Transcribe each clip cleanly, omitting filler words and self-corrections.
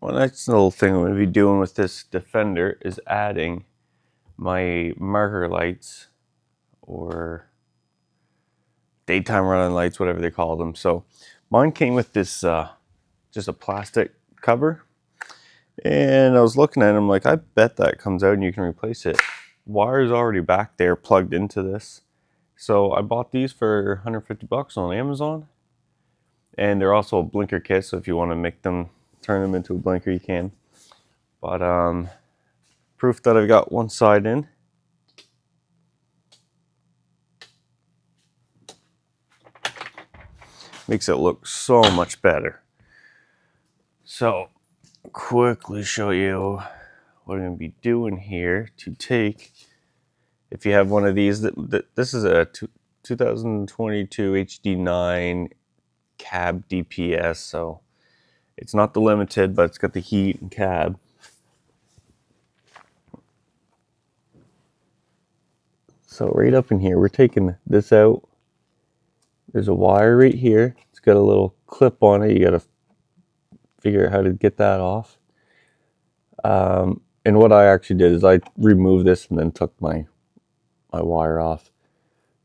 One next little thing I'm going to be doing with this Defender is adding my marker lights, or daytime running lights, whatever they call them. So mine came with this just a plastic cover, and I was looking at it, I'm like, I bet that comes out and you can replace it. Wire's already back there plugged into this. So I bought these for 150 bucks on Amazon, and they're also a blinker kit, so if you want to make them, turn them into a blinker, you can. But proof that I've got one side in. Makes it look so much better. So quickly show you what I'm going to be doing here to take, if you have one of these, this is a 2022 HD9 CAB DPS, so it's not the limited, but it's got the heat and cab. So right up in here, we're taking this out. There's a wire right here. It's got a little clip on it. You got to figure out how to get that off. And what I actually did is I removed this and then took my wire off.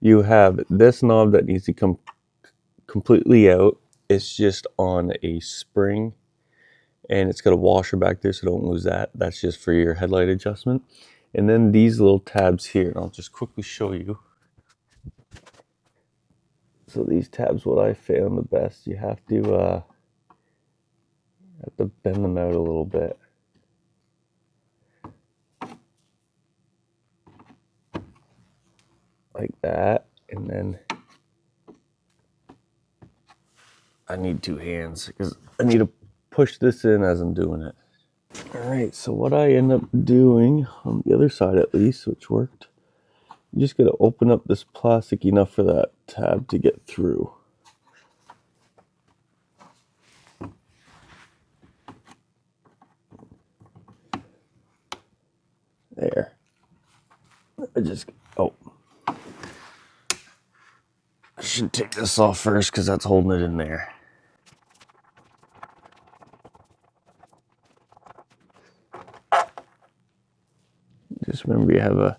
You have this knob that needs to come completely out. It's just on a spring, and it's got a washer back there, so don't lose that. That's just for your headlight adjustment. And then these little tabs here, and I'll just quickly show you. So these tabs, what I found the best, you have to bend them out a little bit. Like that, and then I need two hands because I need to push this in as I'm doing it. Alright, so what I end up doing, on the other side at least, which worked, you just gotta open up this plastic enough for that tab to get through. There. I should take this off first because that's holding it in there. Just remember you have a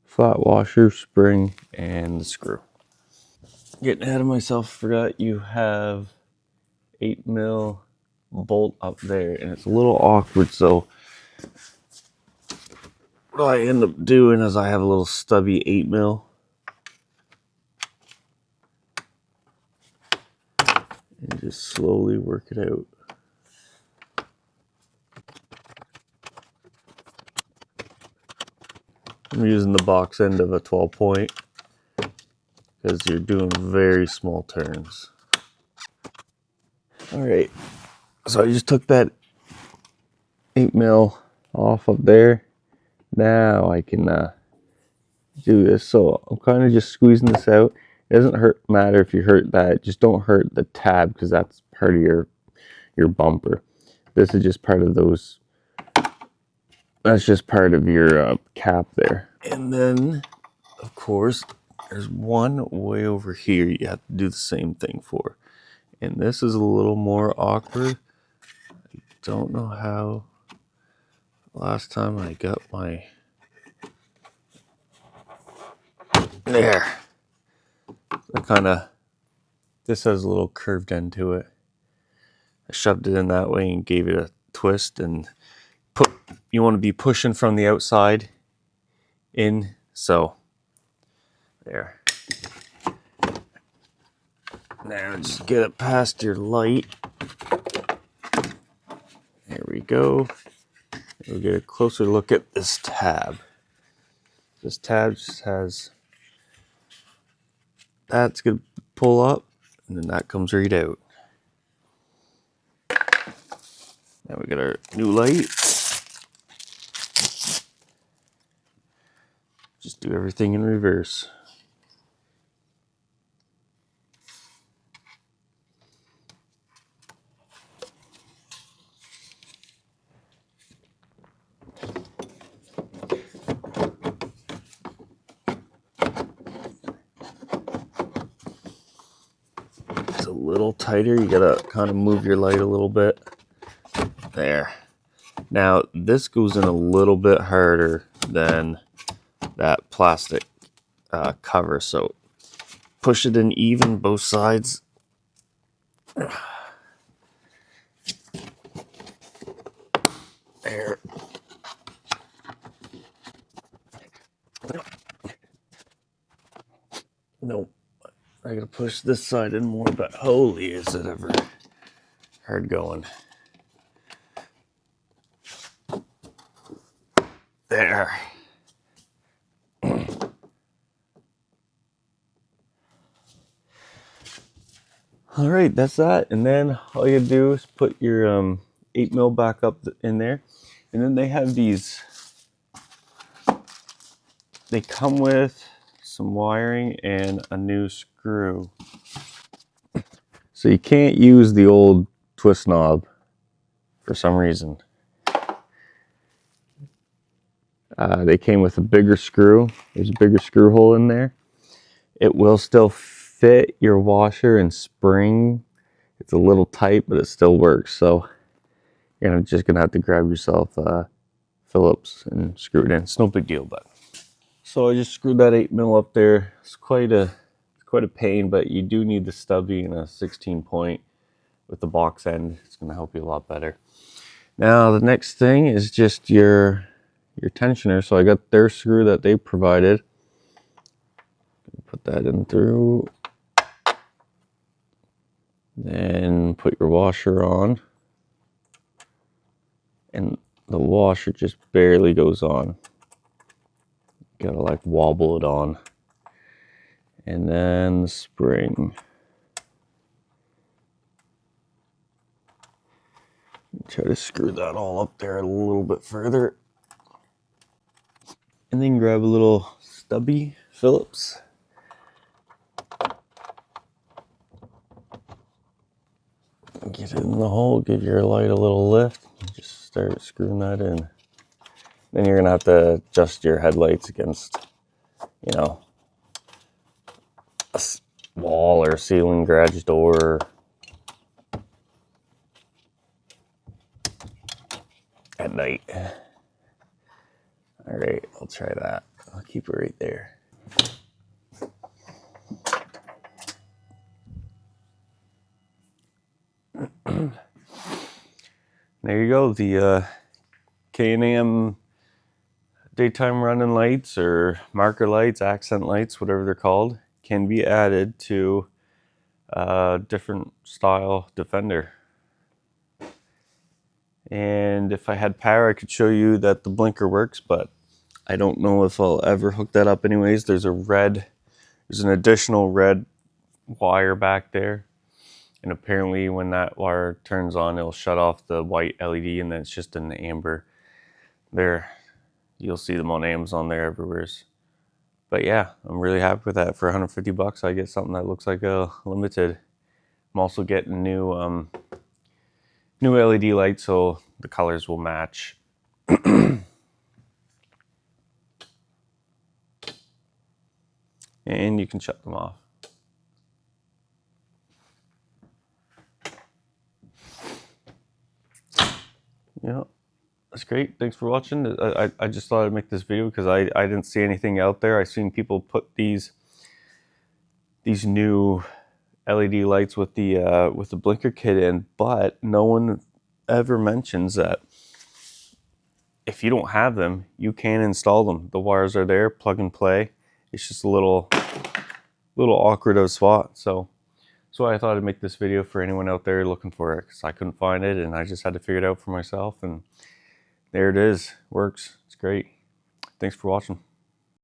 flat washer, spring, and the screw. Getting ahead of myself, forgot you have 8mm bolt up there, and it's a little awkward, so what I end up doing is I have a little stubby 8mm, and just slowly work it out. I'm using the box end of a 12-point because you're doing very small turns. Alright, so I just took that 8mm off up there. Now I can do this. So I'm kind of just squeezing this out. It doesn't matter if you hurt that. Just don't hurt the tab because that's part of your bumper. This is just part of those. That's just part of your cap there. And then, of course, there's one way over here you have to do the same thing for. And this is a little more awkward. I don't know how. Last time I got my... There. This has a little curved end to it. I shoved it in that way and gave it a twist, and you want to be pushing from the outside in, so there. Now just get it past your light. There we go. We'll get a closer look at this tab. This tab just has, that's going to pull up, and then that comes right out. Now we got our new light. Just do everything in reverse. It's a little tighter. You gotta kind of move your light a little bit. There. Now this goes in a little bit harder than that plastic cover, so push it in even both sides. There. Nope. I gotta push this side in more, but holy, is it ever hard going. There. All right, that's that. And then all you do is put your 8mm back up in there. And then they have these, they come with some wiring and a new screw. So you can't use the old twist knob for some reason. They came with a bigger screw. There's a bigger screw hole in there. It will still fit your washer and spring. It's a little tight, but it still works. So you're just gonna have to grab yourself Phillips and screw it in. It's no big deal, but. So I just screwed that 8mm up there. It's quite a pain, but you do need the stubby and a 16 point with the box end. It's gonna help you a lot better. Now the next thing is just your tensioner. So I got their screw that they provided. Put that in through. Then put your washer on. And the washer just barely goes on. Gotta like wobble it on. And then the spring. Try to screw that all up there a little bit further. And then grab a little stubby Phillips. Get it in the hole, give your light a little lift. Just start screwing that in. Then you're gonna have to adjust your headlights against, you know, a wall or ceiling, garage door. At night. All right, I'll try that. I'll keep it right there. There you go, the K&M daytime running lights or marker lights, accent lights, whatever they're called, can be added to a different style Defender. And if I had power, I could show you that the blinker works, but I don't know if I'll ever hook that up anyways. There's an additional red wire back there. And apparently when that wire turns on, it'll shut off the white LED, and then it's just an amber. There, you'll see them on Amazon there everywhere. But yeah, I'm really happy with that. For 150 bucks, I get something that looks like a limited. I'm also getting new LED lights, so the colors will match. And you can shut them off. Yeah, that's great. Thanks for watching. I just thought I'd make this video because I didn't see anything out there. I've seen people put these new LED lights with the blinker kit in, but no one ever mentions that if you don't have them, you can install them. The wires are there, plug and play. It's just a little awkward of a spot. So I thought I'd make this video for anyone out there looking for it, because I couldn't find it and I just had to figure it out for myself, and there it is. Works. It's great. Thanks for watching.